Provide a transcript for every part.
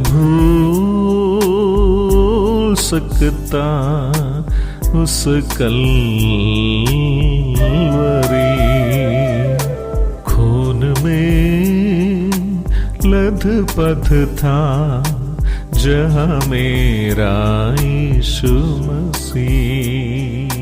भूल सकता उस कलवरी, खून में लथपथ था जहां मेरा यीशु मसीह।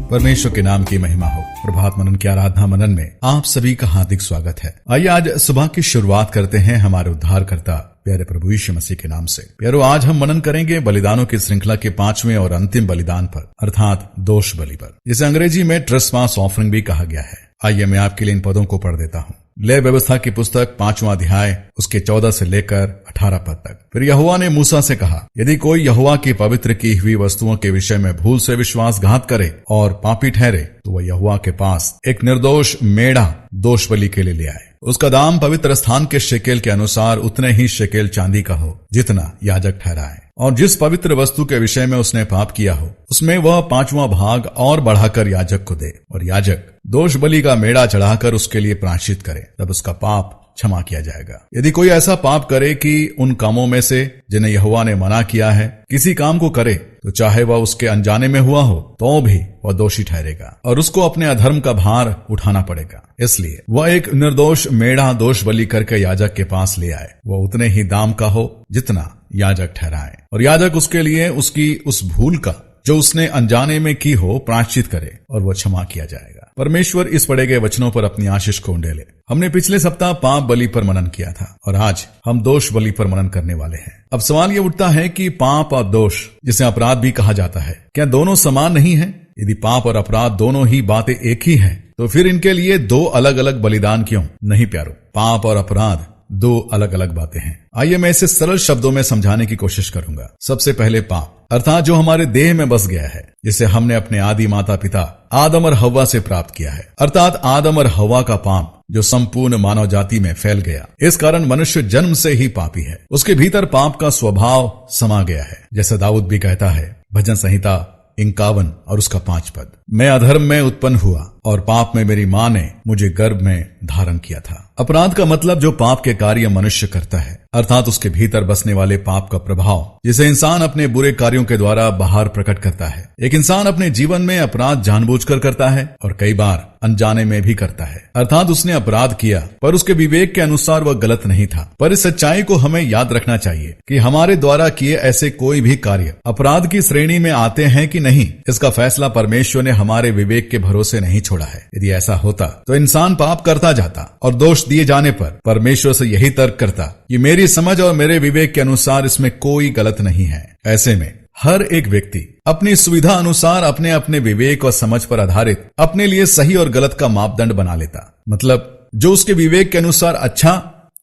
परमेश्वर के नाम की महिमा हो। प्रभात मनन की आराधना मनन में आप सभी का हार्दिक स्वागत है। आइए आज सुबह की शुरुआत करते हैं हमारे उद्धारकर्ता प्यारे प्रभु यीशु मसीह के नाम से। प्यारो, आज हम मनन करेंगे बलिदानों की श्रृंखला के 5वें और अंतिम बलिदान पर, अर्थात दोष बलि पर, जिसे अंग्रेजी में ट्रेस्पास ऑफरिंग भी कहा गया है। आइए मैं आपके लिए इन पदों को पढ़ देता हूँ। लेवी व्यवस्था की पुस्तक 5वां अध्याय उसके 14 से लेकर 18 पद तक। फिर यहोवा ने मूसा से कहा, यदि कोई यहोवा की पवित्र की हुई वस्तुओं के विषय में भूल से विश्वासघात करे और पापी ठहरे, तो वह यहोवा के पास एक निर्दोष मेढ़ा दोष बलि के लिए ले आए। उसका दाम पवित्र स्थान के शेकेल के अनुसार उतने ही शेकेल चांदी का हो जितना याजक ठहराए। और जिस पवित्र वस्तु के विषय में उसने पाप किया हो, उसमें वह 5वां भाग और बढ़ाकर याजक को दे, और याजक दोष बलि का मेढ़ा चढ़ाकर उसके लिए प्रायश्चित करे, तब उसका पाप क्षमा किया जाएगा। यदि कोई ऐसा पाप करे कि उन कामों में से जिन्हें यहोवा ने मना किया है किसी काम को करे, तो चाहे वह उसके अनजाने में हुआ हो तो भी वह दोषी ठहरेगा और उसको अपने अधर्म का भार उठाना पड़ेगा। इसलिए वह एक निर्दोष मेढ़ा दोष बलि करके याजक के पास ले आए। वह उतने ही दाम का हो जितना याजक ठहराए, और याजक उसके लिए उसकी उस भूल का जो उसने अनजाने में की हो प्रायश्चित करे, और वह क्षमा किया जाएगा। परमेश्वर इस पढ़े गए वचनों पर अपनी आशीष को उंडेले। हमने पिछले सप्ताह पाप बलि पर मनन किया था और आज हम दोष बलि पर मनन करने वाले हैं। अब सवाल यह उठता है कि पाप और दोष, जिसे अपराध भी कहा जाता है, क्या दोनों समान नहीं है? यदि पाप और अपराध दोनों ही बातें एक ही हैं, तो फिर इनके लिए दो अलग अलग बलिदान क्यों? नहीं प्यारो, पाप और अपराध दो अलग अलग बातें हैं। आइए मैं इसे सरल शब्दों में समझाने की कोशिश करूंगा। सबसे पहले पाप, अर्थात जो हमारे देह में बस गया है, जिसे हमने अपने आदि माता पिता आदम और हव्वा से प्राप्त किया है, अर्थात आदम और हव्वा का पाप जो संपूर्ण मानव जाति में फैल गया। इस कारण मनुष्य जन्म से ही पापी है। उसके भीतर पाप का स्वभाव समा गया है। जैसे दाऊद भी कहता है, भजन संहिता 51 और उसका 5 पद, मैं अधर्म में उत्पन्न हुआ और पाप में मेरी मां ने मुझे गर्भ में धारण किया था। अपराध का मतलब जो पाप के कार्य मनुष्य करता है, अर्थात उसके भीतर बसने वाले पाप का प्रभाव, जिसे इंसान अपने बुरे कार्यों के द्वारा बाहर प्रकट करता है। एक इंसान अपने जीवन में अपराध जानबूझकर करता है और कई बार अनजाने में भी करता है, अर्थात उसने अपराध किया पर उसके विवेक के अनुसार वह गलत नहीं था। पर इस सच्चाई को हमें याद रखना चाहिए कि हमारे द्वारा किए ऐसे कोई भी कार्य अपराध की श्रेणी में आते हैं कि नहीं, इसका फैसला परमेश्वर ने हमारे विवेक के भरोसे नहीं छोड़ा है। यदि ऐसा होता तो इंसान पाप करता जाता और दोष दिए जाने पर परमेश्वर से यही तर्क करता कि मेरी समझ और मेरे विवेक के अनुसार इसमें कोई गलत नहीं है। ऐसे में हर एक व्यक्ति अपनी सुविधा अनुसार अपने अपने विवेक और समझ पर आधारित अपने लिए सही और गलत का मापदंड बना लेता। मतलब जो उसके विवेक के अनुसार अच्छा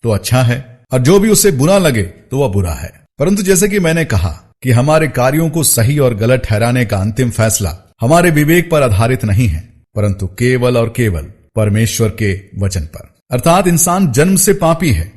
तो अच्छा है, और जो भी उसे बुरा लगे तो वह बुरा है। परंतु जैसे कि मैंने कहा कि हमारे कार्यों को सही और गलत ठहराने का अंतिम फैसला हमारे विवेक पर आधारित नहीं है, परंतु केवल और केवल परमेश्वर के वचन पर। अर्थात इंसान जन्म से पापी है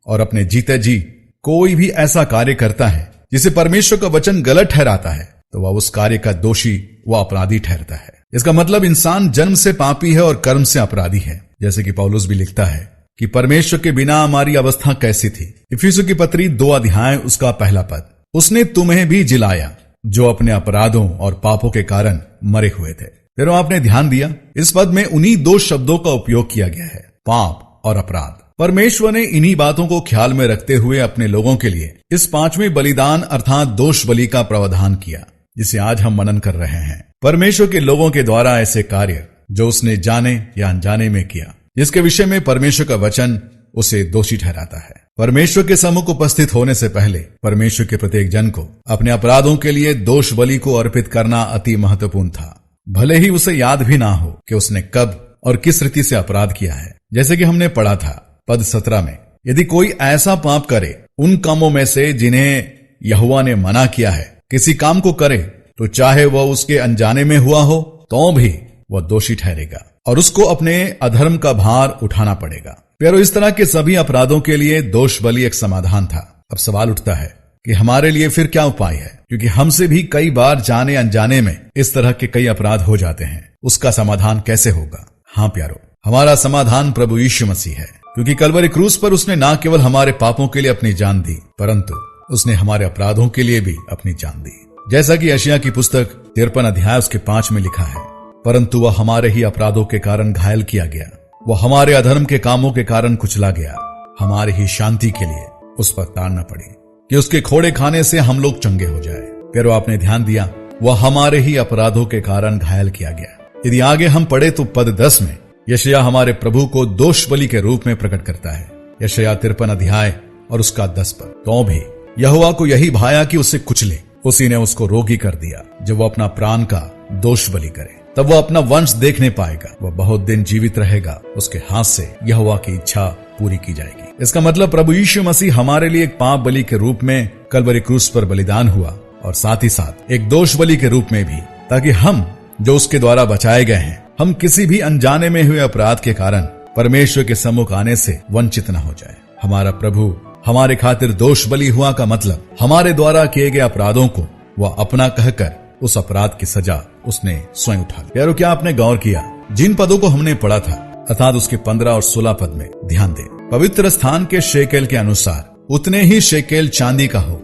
और अपने जीते जी कोई भी ऐसा कार्य करता है जिसे परमेश्वर का वचन गलत ठहराता है, तो वह उस कार्य का दोषी व अपराधी ठहरता है। इसका मतलब इंसान जन्म से पापी है और कर्म से अपराधी है। जैसे कि पौलुस भी लिखता है कि परमेश्वर के बिना हमारी अवस्था कैसी थी। इफिसियों की पत्री 2 अध्याय उसका 1 पद, उसने तुम्हें भी जिलाया जो अपने अपराधों और पापों के कारण मरे हुए थे। फिर आपने ध्यान दिया, इस पद में उन्हीं 2 शब्दों का उपयोग किया गया है, पाप और अपराध। परमेश्वर ने इन्हीं बातों को ख्याल में रखते हुए अपने लोगों के लिए इस 5वें बलिदान अर्थात दोष बलि का प्रावधान किया, जिसे आज हम मनन कर रहे हैं। परमेश्वर के लोगों के द्वारा ऐसे कार्य जो उसने जाने या अनजाने में किया, जिसके विषय में परमेश्वर का वचन उसे दोषी ठहराता है। परमेश्वर के सम्मुख उपस्थित होने से पहले परमेश्वर के प्रत्येक जन को अपने अपराधों के लिए दोष बलि को अर्पित करना अति महत्वपूर्ण था, भले ही उसे याद भी ना हो कि उसने कब और किस रीति से अपराध किया है। जैसे कि हमने पढ़ा था पद 17 में, यदि कोई ऐसा पाप करे उन कामों में से जिन्हें यहोवा ने मना किया है, किसी काम को करे, तो चाहे वह उसके अनजाने में हुआ हो तो भी वह दोषी ठहरेगा और उसको अपने अधर्म का भार उठाना पड़ेगा। प्यारो, इस तरह के सभी अपराधों के लिए दोष बलि एक समाधान था। अब सवाल उठता है कि हमारे लिए फिर क्या उपाय है, क्योंकि हमसे भी कई बार जाने अनजाने में इस तरह के कई अपराध हो जाते हैं। उसका समाधान कैसे होगा? हाँ प्यारो, हमारा समाधान प्रभु यीशु मसीह है, क्योंकि कलवरी क्रूस पर उसने न केवल हमारे पापों के लिए अपनी जान दी, परंतु उसने हमारे अपराधों के लिए भी अपनी जान दी। जैसा कि यशायाह की पुस्तक 53 अध्याय उसके 5 में लिखा है, परंतु वह हमारे ही अपराधों के कारण घायल किया गया, वह हमारे अधर्म के कामों के कारण कुचला गया, हमारी ही शांति के लिए उस पर ताड़ना पड़ी कि उसके खोड़े खाने से हम लोग चंगे हो जाए। प्यारो, आपने ध्यान दिया, वह हमारे ही अपराधों के कारण घायल किया गया। यदि आगे हम पढ़े तो पद 10 में यशायाह हमारे प्रभु को दोष बलि के रूप में प्रकट करता है। यशायाह 53 अध्याय और उसका 10 पद। तो भी यहोवा को यही भाया कि उसे कुचले, उसी ने उसको रोगी कर दिया। जब वो अपना प्राण का दोष बलि करे तब वो अपना वंश देखने पाएगा, वह बहुत दिन जीवित रहेगा, उसके हाथ से यहोवा की इच्छा पूरी की जाएगी। इसका मतलब प्रभु यीशु मसीह हमारे लिए एक पाप बलि के रूप में कलवरी क्रूस पर बलिदान हुआ और साथ ही साथ एक दोष बलि के रूप में भी, ताकि हम जो उसके द्वारा बचाए गए हैं, हम किसी भी अनजाने में हुए अपराध के कारण परमेश्वर के सम्मुख आने से वंचित न हो जाए। हमारा प्रभु हमारे खातिर दोष बलि हुआ का मतलब हमारे द्वारा किए गए अपराधों को वह अपना कहकर उस अपराध की सजा उसने स्वयं उठा ली। प्यारो, क्या आपने गौर किया जिन पदों को हमने पढ़ा था, अर्थात उसके 15 और 16 पद में ध्यान दें। पवित्र स्थान के शेकेल के अनुसार उतने ही शेकेल चांदी का हो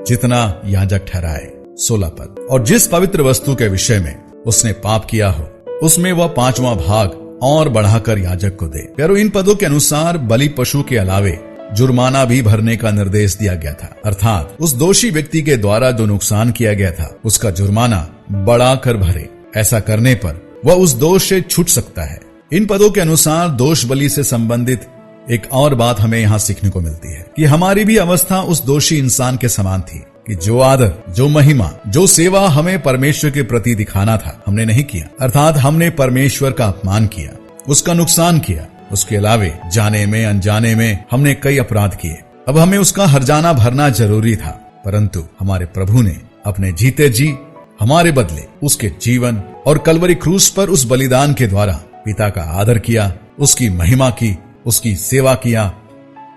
जितना याजक ठहराए, 16 पद। और जिस पवित्र वस्तु के विषय में उसने पाप किया हो उसमें वह 5वां भाग और बढ़ाकर याजक को दे। प्यारो, इन पदों के अनुसार बलि पशु के अलावे जुर्माना भी भरने का निर्देश दिया गया था, अर्थात उस दोषी व्यक्ति के द्वारा जो नुकसान किया गया था उसका जुर्माना बढ़ाकर भरे। ऐसा करने पर वह उस दोष से छूट सकता है। इन पदों के अनुसार दोष बलि से संबंधित एक और बात हमें यहाँ सीखने को मिलती है कि हमारी भी अवस्था उस दोषी इंसान के समान थी कि जो आदर, जो महिमा, जो सेवा हमें परमेश्वर के प्रति दिखाना था, हमने नहीं किया। अर्थात हमने परमेश्वर का अपमान किया, उसका नुकसान किया। उसके अलावे जाने में अनजाने में हमने कई अपराध किए। अब हमें उसका हर्जाना भरना जरूरी था, परंतु हमारे प्रभु ने अपने जीते जी हमारे बदले उसके जीवन और कलवरी क्रूस पर उस बलिदान के द्वारा पिता का आदर किया, उसकी महिमा की, उसकी सेवा किया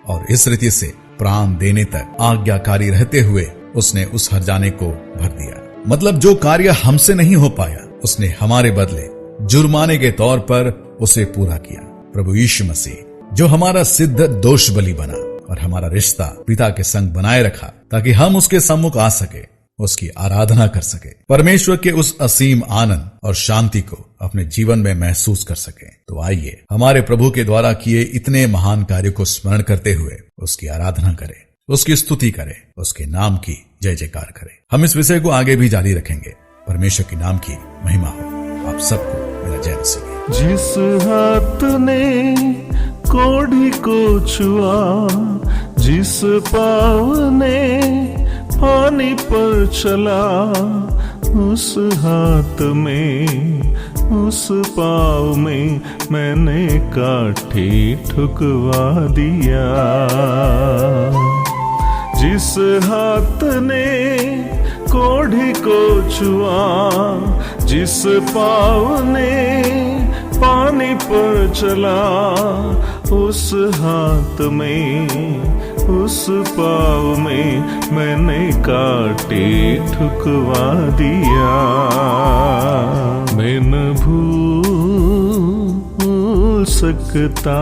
और इस रीति से प्राण देने तक आज्ञाकारी रहते हुए उसने उस हर्जाने को भर दिया। मतलब जो कार्य हमसे नहीं हो पाया उसने हमारे बदले जुर्माने के तौर पर उसे पूरा किया। प्रभु यीशु मसीह जो हमारा सिद्ध दोष बलि बना और हमारा रिश्ता पिता के संग बनाए रखा ताकि हम उसके सम्मुख आ सके, उसकी आराधना कर सके, परमेश्वर के उस असीम आनंद और शांति को अपने जीवन में महसूस कर सके। तो आइए हमारे प्रभु के द्वारा किए इतने महान कार्यों को स्मरण करते हुए उसकी आराधना करें, उसकी स्तुति करें, उसके नाम की जय जयकार करें। हम इस विषय को आगे भी जारी रखेंगे। परमेश्वर के नाम की महिमा हो। आप सबको मेरा जय मसीह। जिस हाथ ने कोढ़ी को छुआ, जिस पाँव ने पानी पर चला, उस हाथ में, उस पाँव में मैंने काठी ठुकवा दिया। जिस हाथ ने कोढ़ी को छुआ, जिस पाँव ने पानी पर चला, उस हाथ में, उस पाँव में मैंने काटे ठुकवा दिया। मैं न भूल सकता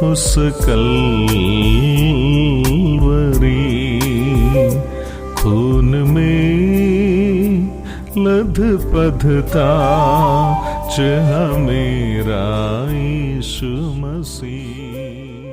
उस कलवरी, खून में लथपथ था जहाँ मेरा यीशु मसीह।